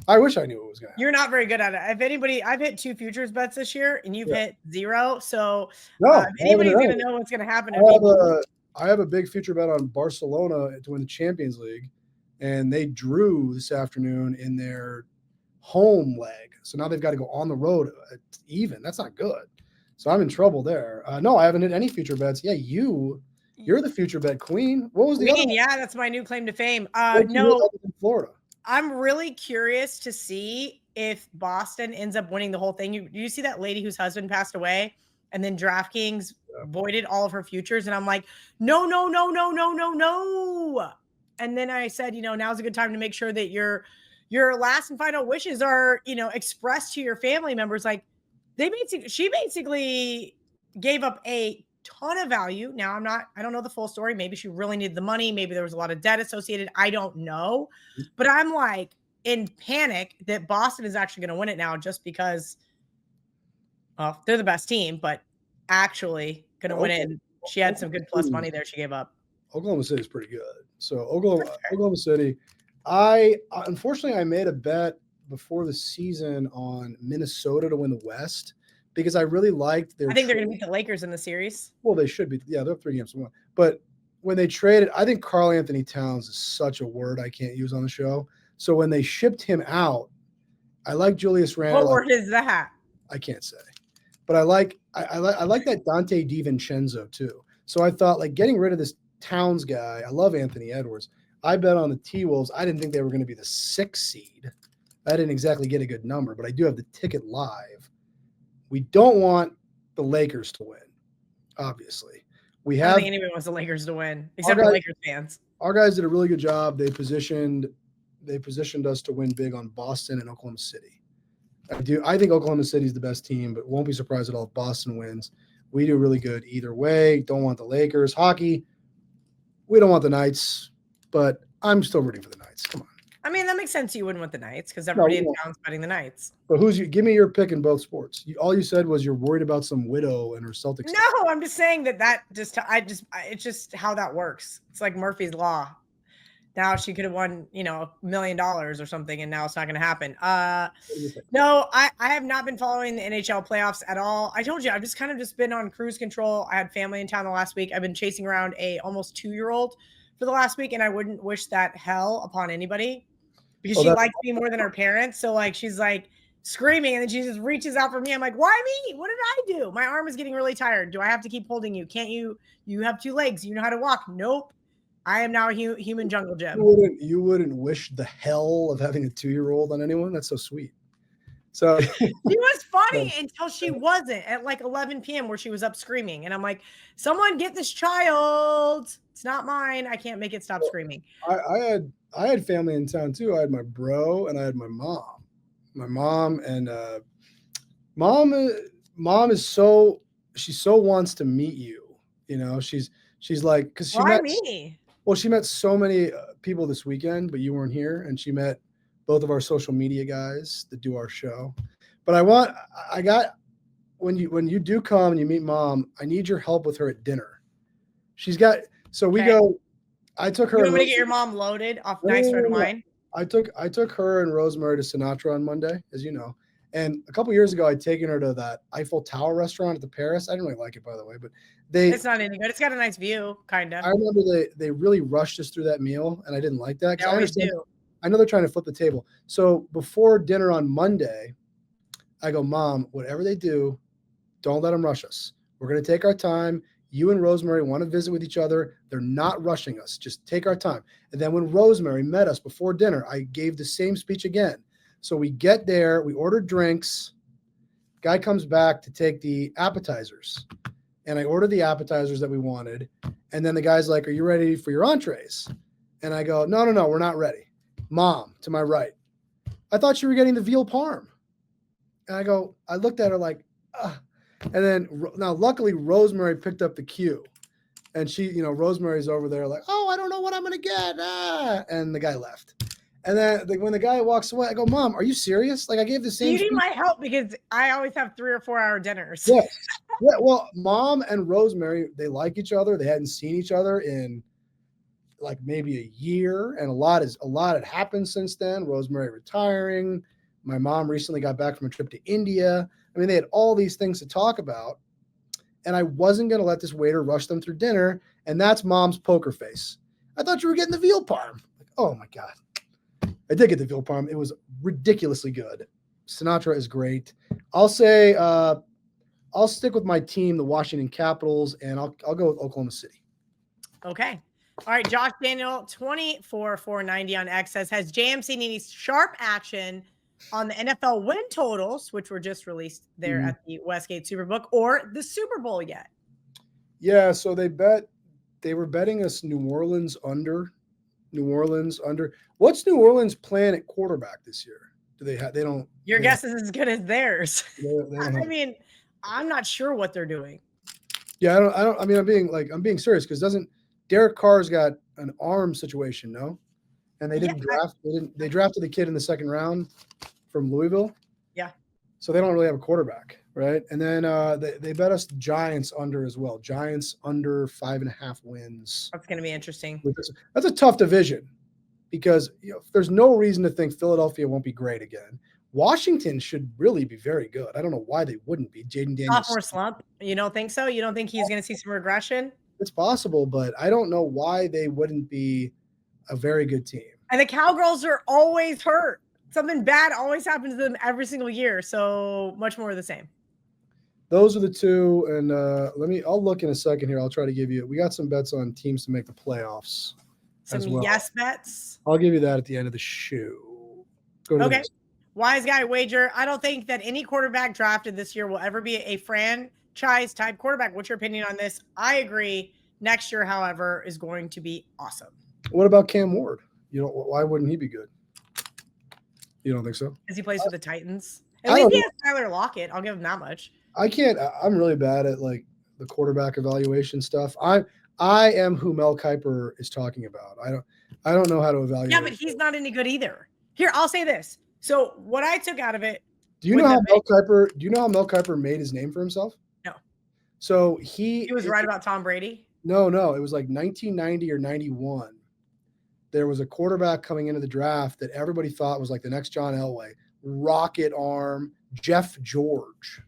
I wish I knew what was going to happen. You're not very good at it. If anybody, I've hit 2 futures bets this year and you've hit 0. So if anybody's going to know what's going to happen. I have a big future bet on Barcelona to win the Champions League, and they drew this afternoon in their home leg. So now they've got to go on the road even. That's not good. So I'm in trouble there. No, I haven't hit any future bets. Yeah, you're the future bet queen. What was the other one? Yeah, that's my new claim to fame. No, in Florida. I'm really curious to see if Boston ends up winning the whole thing. You see that lady whose husband passed away? And then DraftKings voided all of her futures. And I'm like, no. And then I said, now's a good time to make sure that your last and final wishes are, expressed to your family members. Like she basically gave up a ton of value. Now I don't know the full story. Maybe she really needed the money. Maybe there was a lot of debt associated. I don't know. But I'm like in panic that Boston is actually going to win it now just because they're the best team, but actually going to win it. And she had some good plus money there she gave up. Oklahoma City is pretty good. So Oklahoma City, unfortunately I made a bet before the season on Minnesota to win the West because I really liked their. I think they're going to beat the Lakers in the series. Well, they should be. Yeah, they're 3 games to 1. But when they traded, I think Karl Anthony Towns is such a word I can't use on the show. So when they shipped him out, I like Julius Randle. What word is that? I can't say. But I like that Dante DiVincenzo too. So I thought like getting rid of this Towns guy. I love Anthony Edwards. I bet on the T-Wolves. I didn't think they were going to be the 6th seed. I didn't exactly get a good number, but I do have the ticket live. We don't want the Lakers to win, obviously. I don't think anybody wants the Lakers to win, except for Lakers fans. Our guys did a really good job. They positioned us to win big on Boston and Oklahoma City. I think Oklahoma City is the best team, but won't be surprised at all if Boston wins. We do really good either way. Don't want the Lakers. Hockey, we don't want the Knights, but I'm still rooting for the Knights. Come on. I mean, that makes sense you wouldn't want the Knights because everybody in town's betting the Knights. But give me your pick in both sports. All you said was you're worried about some widow and her Celtics. No, I'm just saying it's just how that works. It's like Murphy's Law. Now she could have won, $1 million or something, and now it's not going to happen. No, I have not been following the NHL playoffs at all. I told you, I've just been on cruise control. I had family in town the last week. I've been chasing around a almost 2-year-old for the last week, and I wouldn't wish that hell upon anybody because she likes me more than her parents. So like, she's like screaming, and then she just reaches out for me. I'm like, why me? What did I do? My arm is getting really tired. Do I have to keep holding you? Can't you have 2 legs. You know how to walk. Nope. I am now a human jungle gym. You wouldn't wish the hell of having a 2-year-old on anyone? That's so sweet. So she was funny until she wasn't at like 11 p.m. where she was up screaming. And I'm like, someone get this child. It's not mine. I can't make it stop screaming. I had family in town too. I had my bro and I had my mom. My mom and mom is she so wants to meet you. She's like, because she met so many people this weekend, but you weren't here, and she met both of our social media guys that do our show. But when you do come and you meet Mom, I need your help with her at dinner. I took her. You want me to get your mom loaded off nice red wine? I took her and Rosemary to Sinatra on Monday, as you know. And a couple years ago, I'd taken her to that Eiffel Tower restaurant at the Paris. I didn't really like it, by the way, but it's not any good. It's got a nice view, kind of. I remember they really rushed us through that meal, and I didn't like that. I know they're trying to flip the table. So before dinner on Monday, I go, Mom, whatever they do, don't let them rush us. We're going to take our time. You and Rosemary want to visit with each other. They're not rushing us. Just take our time. And then when Rosemary met us before dinner, I gave the same speech again. So we get there, we order drinks. Guy comes back to take the appetizers. And I ordered the appetizers that we wanted. And then the guy's like, are you ready for your entrees? And I go, no, we're not ready. Mom, to my right. I thought you were getting the veal parm. And I looked at her like, ugh. And then now luckily Rosemary picked up the cue. And she, Rosemary's over there like, oh, I don't know what I'm going to get. And the guy left. And then when the guy walks away, I go, Mom, are you serious? Like I gave the same. You need my help because I always have 3 or 4 hour dinners. Yes. Yeah. Well, Mom and Rosemary, they like each other. They hadn't seen each other in like maybe a year. And a lot had happened since then. Rosemary retiring. My mom recently got back from a trip to India. I mean, they had all these things to talk about. And I wasn't going to let this waiter rush them through dinner. And that's Mom's poker face. I thought you were getting the veal parm. Like, oh my God. I did get the veal parm. It was ridiculously good. Sinatra is great. I'll say I'll stick with my team, the Washington Capitals, and I'll go with Oklahoma City. Okay. All right. Josh Daniel, 24,490 on X says, has JM seen any sharp action on the NFL win totals, which were just released there at the Westgate SuperBook, or the Super Bowl yet? Yeah, so they were betting us New Orleans under. What's New Orleans plan at quarterback this year? Your guess is as good as theirs. I mean, I'm not sure what they're doing. Yeah, I'm being serious because doesn't Derek Carr's got an arm situation, no? And they didn't draft. They drafted the kid in the second round from Louisville. Yeah. So they don't really have a quarterback, right? And then they bet us Giants under as well. Giants under 5.5 wins. That's going to be interesting. That's a tough division because there's no reason to think Philadelphia won't be great again. Washington should really be very good. I don't know why they wouldn't be. Jaden Daniels. Sophomore slump. You don't think so? You don't think he's going to see some regression? It's possible, but I don't know why they wouldn't be a very good team. And the Cowgirls are always hurt. Something bad always happens to them every single year. So much more of the same. Those are the two. And I'll look in a second here. I'll try to give you, we got some bets on teams to make the playoffs. Some yes bets. I'll give you that at the end of the show. Okay. Wise guy wager. I don't think that any quarterback drafted this year will ever be a franchise type quarterback. What's your opinion on this? I agree. Next year, however, is going to be awesome. What about Cam Ward? Why wouldn't he be good? You don't think so? Because he plays for the Titans. At least he has Tyler Lockett. I'll give him that much. I'm really bad at like the quarterback evaluation stuff. I am who Mel Kiper is talking about. I don't know how to evaluate. Yeah, but he's not any good either. Here, I'll say this. So what I took out of it. Do you know how Mel Kiper made his name for himself? No. So he was right about Tom Brady. No. It was like 1990 or 91. There was a quarterback coming into the draft that everybody thought was like the next John Elway, rocket arm, Jeff George.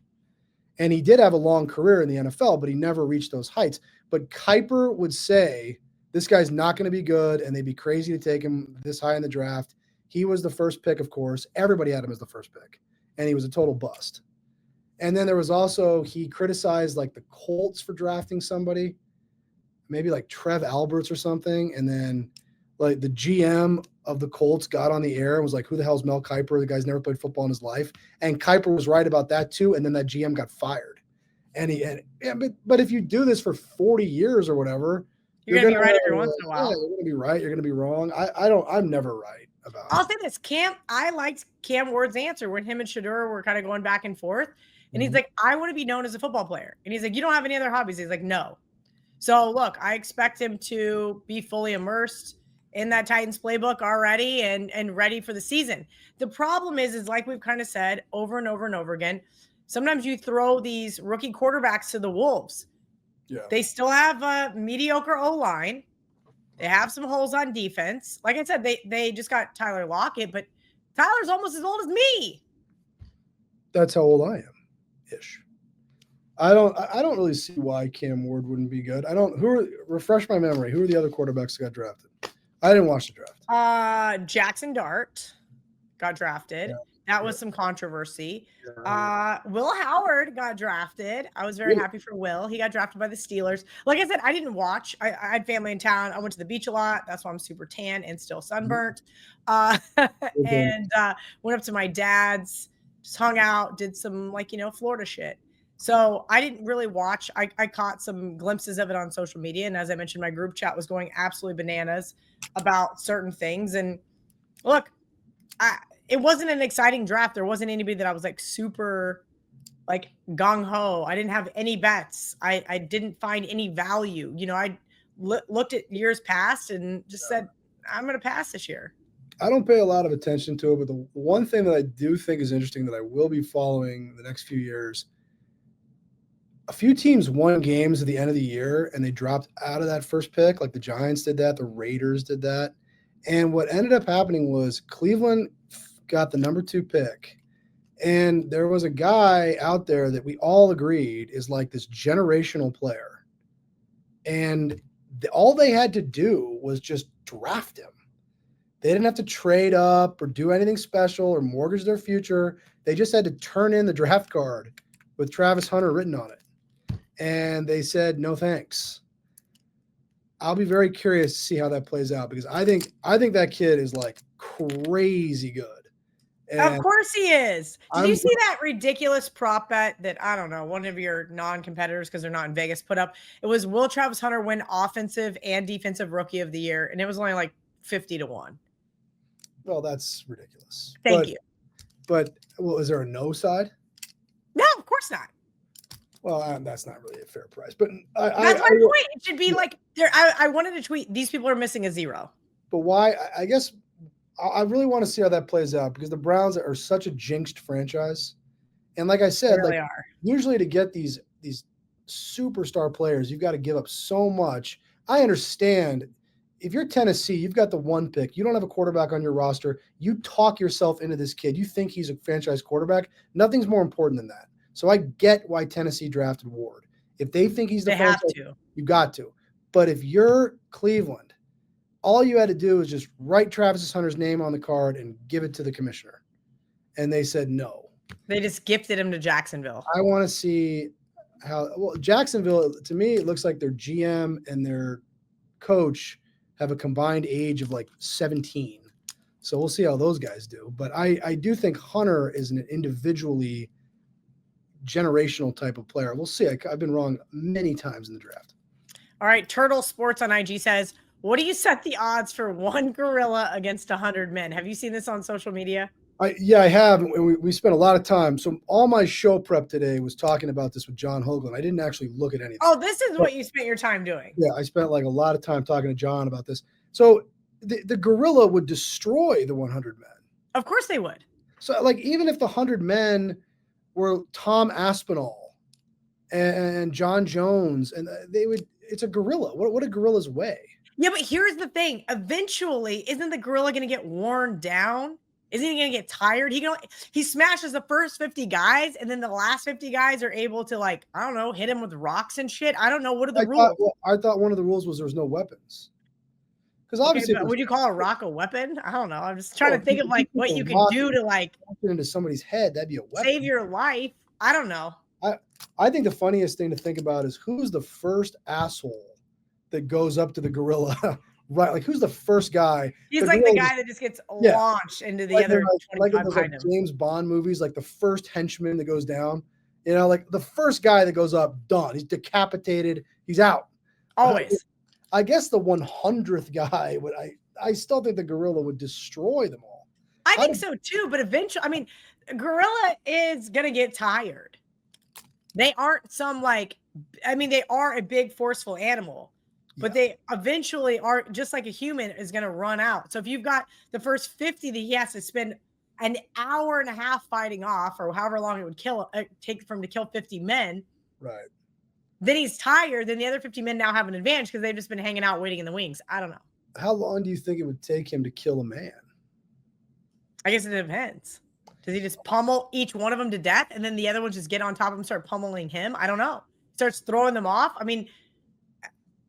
And he did have a long career in the NFL, but he never reached those heights. But Kiper would say, this guy's not going to be good, and they'd be crazy to take him this high in the draft. He was the first pick, of course. Everybody had him as the first pick, and he was a total bust. And then there was also, he criticized like the Colts for drafting somebody, maybe like Trev Alberts or something. And then like the GM of the Colts got on the air and was like, who the hell's Mel Kiper? The guy's never played football in his life. And Kiper was right about that too. And then that GM got fired. But if you do this for 40 years or whatever, you're going to be right every once in a while. Yeah, you're going to be right. You're going to be wrong. I'm never right about it. I'll say this. I liked Cam Ward's answer when him and Shedeur were kind of going back and forth. And he's like, I want to be known as a football player. And he's like, you don't have any other hobbies? He's like, no. So look, I expect him to be fully immersed in that Titans playbook already and ready for the season. The problem is like we've kind of said over and over and over again, sometimes you throw these rookie quarterbacks to the wolves. Yeah. They still have a mediocre O-line. They have some holes on defense. Like I said, they just got Tyler Lockett, but Tyler's almost as old as me. That's how old I am, ish. I don't really see why Cam Ward wouldn't be good. Refresh my memory. Who are the other quarterbacks that got drafted? I didn't watch the draft. Jackson Dart got drafted. Yeah. That was some controversy. Will Howard got drafted. I was very happy for Will. He got drafted by the Steelers. Like I said, I didn't watch. I had family in town. I went to the beach a lot. That's why I'm super tan and still sunburnt. And went up to my dad's, just hung out, did some Florida shit. So I didn't really watch. I caught some glimpses of it on social media. And as I mentioned, my group chat was going absolutely bananas about certain things. And look, it wasn't an exciting draft. There wasn't anybody that I was super gung-ho. I didn't have any bets. I didn't find any value. I looked at years past and just said, I'm going to pass this year. I don't pay a lot of attention to it, but the one thing that I do think is interesting that I will be following the next few years, a few teams won games at the end of the year and they dropped out of that first pick. Like the Giants did that. The Raiders did that. And what ended up happening was Cleveland got the number 2 pick. And there was a guy out there that we all agreed is like this generational player. And all they had to do was just draft him. They didn't have to trade up or do anything special or mortgage their future. They just had to turn in the draft card with Travis Hunter written on it. And they said, no, thanks. I'll be very curious to see how that plays out because I think that kid is crazy good. And of course he is. Did you see that ridiculous prop bet that, I don't know, one of your non-competitors, because they're not in Vegas, put up? It was, will Travis Hunter win offensive and defensive rookie of the year? And it was only 50-1. Well, that's ridiculous. Thank you. But, is there a no side? No, of course not. Well, that's not really a fair price. But that's my point. It should be there. I wanted to tweet, these people are missing a 0. But why? I guess I really want to see how that plays out because the Browns are such a jinxed franchise. And like I said, they really are. Usually to get these superstar players, you've got to give up so much. I understand if you're Tennessee, you've got the 1 pick. You don't have a quarterback on your roster. You talk yourself into this kid. You think he's a franchise quarterback. Nothing's more important than that. So I get why Tennessee drafted Ward. If they think he's the franchise, you got to. But if you're Cleveland, all you had to do was just write Travis Hunter's name on the card and give it to the commissioner. And they said no. They just gifted him to Jacksonville. I want to see Jacksonville, to me, it looks like their GM and their coach have a combined age of 17. So we'll see how those guys do. But I do think Hunter is an individually generational type of player. We'll see. I've been wrong many times in the draft. All right. Turtle Sports on IG says, what do you set the odds for 1 gorilla against 100 men? Have you seen this on social media? I have. And we spent a lot of time. So all my show prep today was talking about this with John Hoagland. I didn't actually look at anything. Oh, this is what you spent your time doing. Yeah, I spent a lot of time talking to John about this. So the gorilla would destroy the 100 men. Of course they would. So even if the 100 men were Tom Aspinall and John Jones, and it's a gorilla. What a gorilla's weigh? Yeah, but here's the thing. Eventually, isn't the gorilla going to get worn down? Isn't he going to get tired? He smashes the first 50 guys, and then the last 50 guys are able to I don't know, hit him with rocks and shit. I don't know. What are the rules? I thought one of the rules was there was no weapons. Because obviously, would you call a rock a weapon? I don't know. I'm just trying to think of what you can do to into somebody's head. That'd be a weapon. Save your life. I don't know. I think the funniest thing to think about is who's the first asshole that goes up to the gorilla. Right, who's the first guy? He's the guy that just gets launched into the other 25 behind him. James Bond movies, the first henchman that goes down. The first guy that goes up, done. He's decapitated. He's out. Always. I guess the 100th guy would. I still think the gorilla would destroy them all. I think so too, but eventually, gorilla is gonna get tired. They aren't they are a big, forceful animal. but they eventually are, just like a human is going to run out. So if you've got the first 50 that he has to spend an hour and a half fighting off, or however long it would take for him to kill 50 men. Right. Then he's tired. Then the other 50 men now have an advantage because they've just been hanging out waiting in the wings. I don't know. How long do you think it would take him to kill a man? I guess it depends. Does he just pummel each one of them to death and then the other ones just get on top of him, start pummeling him? I don't know. Starts throwing them off. I mean,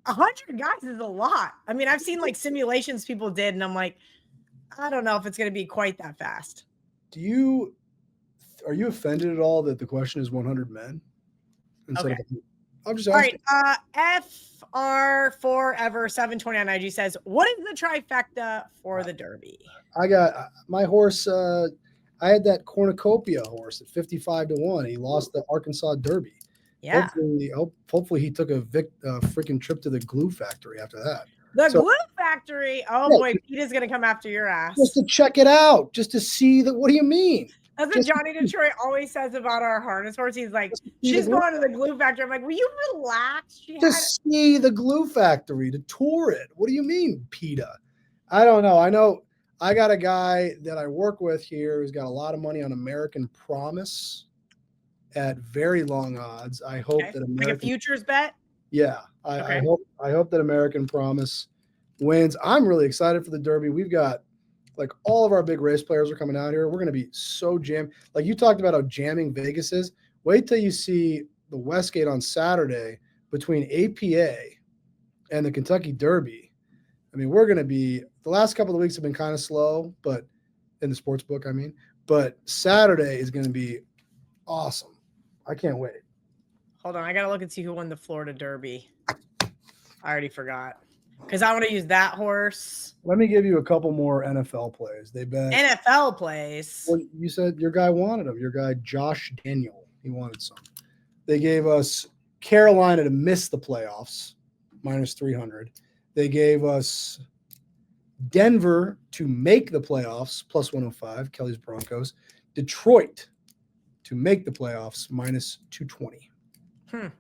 100 guys is a lot. I mean, I've seen like simulations people did, and I'm like, I don't know if it's going to be quite that fast. Are you offended at all that the question is 100 men? Instead of, I'm just asking. All right. FR4Ever720 on IG says, what is the trifecta for the Derby? I got my horse. I had that cornucopia horse at 55-1. He lost the Arkansas Derby. Yeah. Hopefully he took a freaking trip to the glue factory after that. Glue factory. Oh boy, Pete is gonna come after your ass. Just to check it out, just to see that. What do you mean? That's what Johnny Detroit always says about our harness horse. He's like, she's going to the glue factory. I'm like, will you relax? See the glue factory, to tour it. What do you mean, PETA? I don't know. I know I got a guy that I work with here who's got a lot of money on American Promise at very long odds. I hope that like a futures bet. Yeah, I hope that American Promise wins. I'm really excited for the Derby. We've got like all of our big race players are coming out here. We're going to be so jammed. Like you talked about how jamming Vegas is. Wait till you see the Westgate on Saturday between APA and the Kentucky Derby. I mean, we're going to be – the last couple of weeks have been kind of slow, but in the sports book, I mean. But Saturday is going to be awesome. I can't wait. Hold on. I got to look and see who won the Florida Derby. I already forgot. Because I want to use that horse. Let me give you a couple more NFL plays. They bet NFL plays. Well, you said your guy wanted them. Your guy, Josh Daniel, he wanted some. They gave us Carolina to miss the playoffs, minus 300. They gave us Denver to make the playoffs, plus 105, Kelly's Broncos. Detroit to make the playoffs, minus 220. There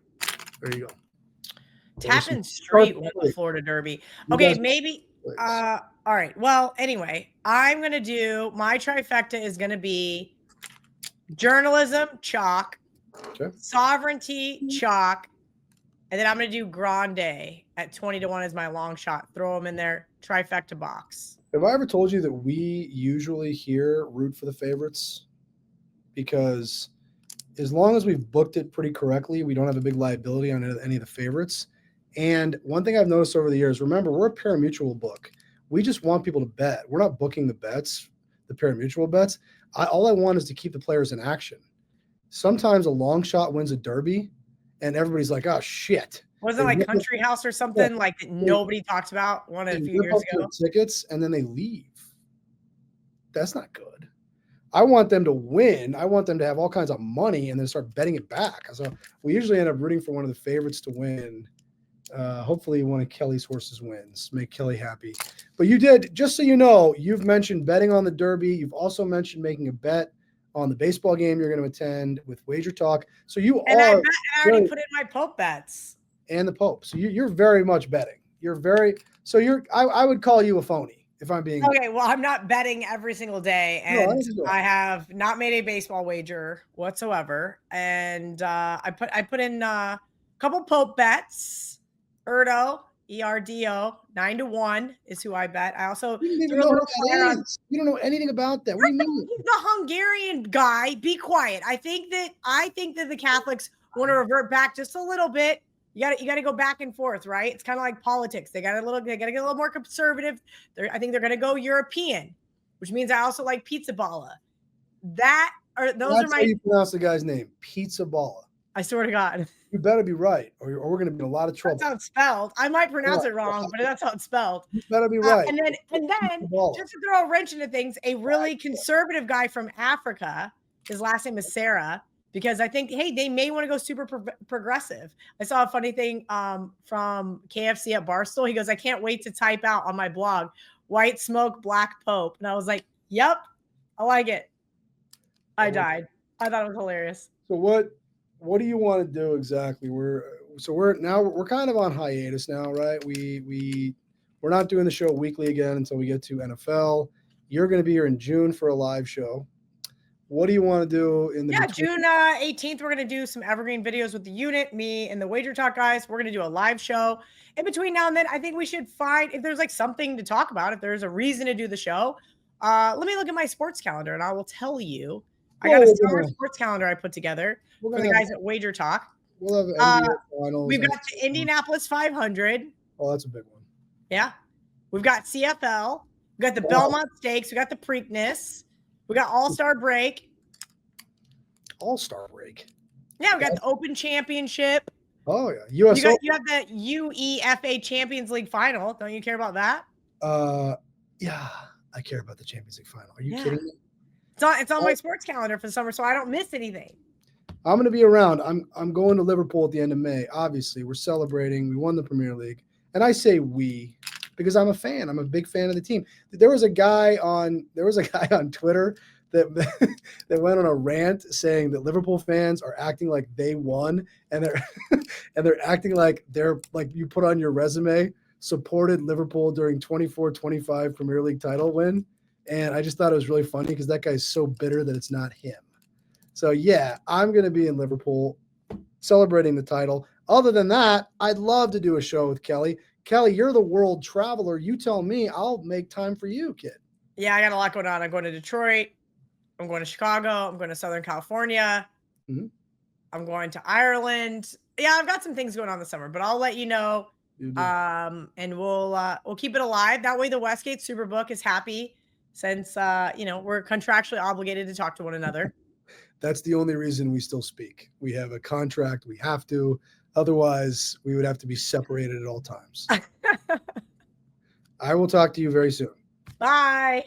you go. Tapping straight with the Florida Derby. Okay, maybe. All right. Well, anyway, I'm going to do my trifecta is going to be journalism, chalk, sovereignty, chalk, and then I'm going to do Grande at 20-1 as my long shot. Throw them in their trifecta box. Have I ever told you that we usually here root for the favorites? Because as long as we've booked it pretty correctly, we don't have a big liability on any of the favorites. And one thing I've noticed over the years, remember, we're a pari-mutuel book. We just want people to bet. We're not booking the bets, the pari-mutuel bets. All I want is to keep the players in action. Sometimes a long shot wins a derby, and everybody's like, oh, shit. Wasn't it like Country House or something like that nobody talks about a few years ago? Tickets, and then they leave. That's not good. I want them to win. I want them to have all kinds of money and then start betting it back. So we usually end up rooting for one of the favorites to win. Hopefully one of Kelly's horses wins. Make Kelly happy. But you did, just so you know, you've mentioned betting on the Derby. You've also mentioned making a bet on the baseball game you're going to attend with WagerTalk. So I already put in my Pope bets. And the Pope. So you're very much betting. I would call you a phony if I'm being. Okay, well, I'm not betting every single day. And I have not made a baseball wager whatsoever. And I put in a couple Pope bets. Erdo, ERDO, 9-1 is who I bet. I also you don't know anything about that. What do you mean? He's the Hungarian guy. Be quiet. I think that the Catholics want to revert back just a little bit. You got to go back and forth, right? It's kind of like politics. They got to get a little more conservative. I think they're going to go European, which means I also like Pizza Balla. That's how you pronounce the guy's name, Pizza Balla. I swear to God. You better be right, or we're going to be in a lot of trouble. That's how it's spelled. I might pronounce it wrong, but that's how it's spelled. You better be right. And then just to throw a wrench into things, a really conservative guy from Africa, his last name is Sarah, because I think, hey, they may want to go super progressive. I saw a funny thing from KFC at Barstool. He goes, I can't wait to type out on my blog, white smoke, black Pope. And I was like, yep, I like it. I died. I thought it was hilarious. So what do you want to do exactly? we're kind of on hiatus now, right? We're not doing the show weekly again until we get to NFL. You're going to be here in June for a live show. What do you want to do in the June 18th? We're going to do some evergreen videos with the unit, me and the WagerTalk guys. We're going to do a live show. In between now and then, I think we should find if there's like something to talk about, if there's a reason to do the show. Let me look at my sports calendar and I will tell you. I got a summer sports calendar I put together for the guys at WagerTalk. We'll have NBA finals. We've got the Indianapolis 500. Oh, that's a big one. Yeah. We've got CFL. We've got the Belmont Stakes. We got the Preakness. We got All-Star Break. All-Star Break. Yeah, we got the Open Championship. Oh, yeah. You have the UEFA Champions League final. Don't you care about that? Yeah, I care about the Champions League final. Are you kidding me? It's on my sports calendar for the summer, so I don't miss anything. I'm going to be around. I'm going to Liverpool at the end of May. Obviously, we're celebrating. We won the Premier League. And I say we because I'm a fan. I'm a big fan of the team. There was a guy on Twitter that went on a rant saying that Liverpool fans are acting like they won and they're acting like they're like you put on your resume supported Liverpool during 24-25 Premier League title win. And I just thought it was really funny because that guy's so bitter that it's not him. So yeah, I'm going to be in Liverpool celebrating the title. Other than that, I'd love to do a show with Kelly. Kelly, you're the world traveler. You tell me, I'll make time for you, kid. Yeah, I got a lot going on. I'm going to Detroit. I'm going to Chicago. I'm going to Southern California. Mm-hmm. I'm going to Ireland. Yeah, I've got some things going on this summer, but I'll let you know. And we'll keep it alive. That way the Westgate SuperBook is happy since we're contractually obligated to talk to one another. That's the only reason we still speak. We have a contract. We have to. Otherwise, we would have to be separated at all times. I will talk to you very soon. Bye.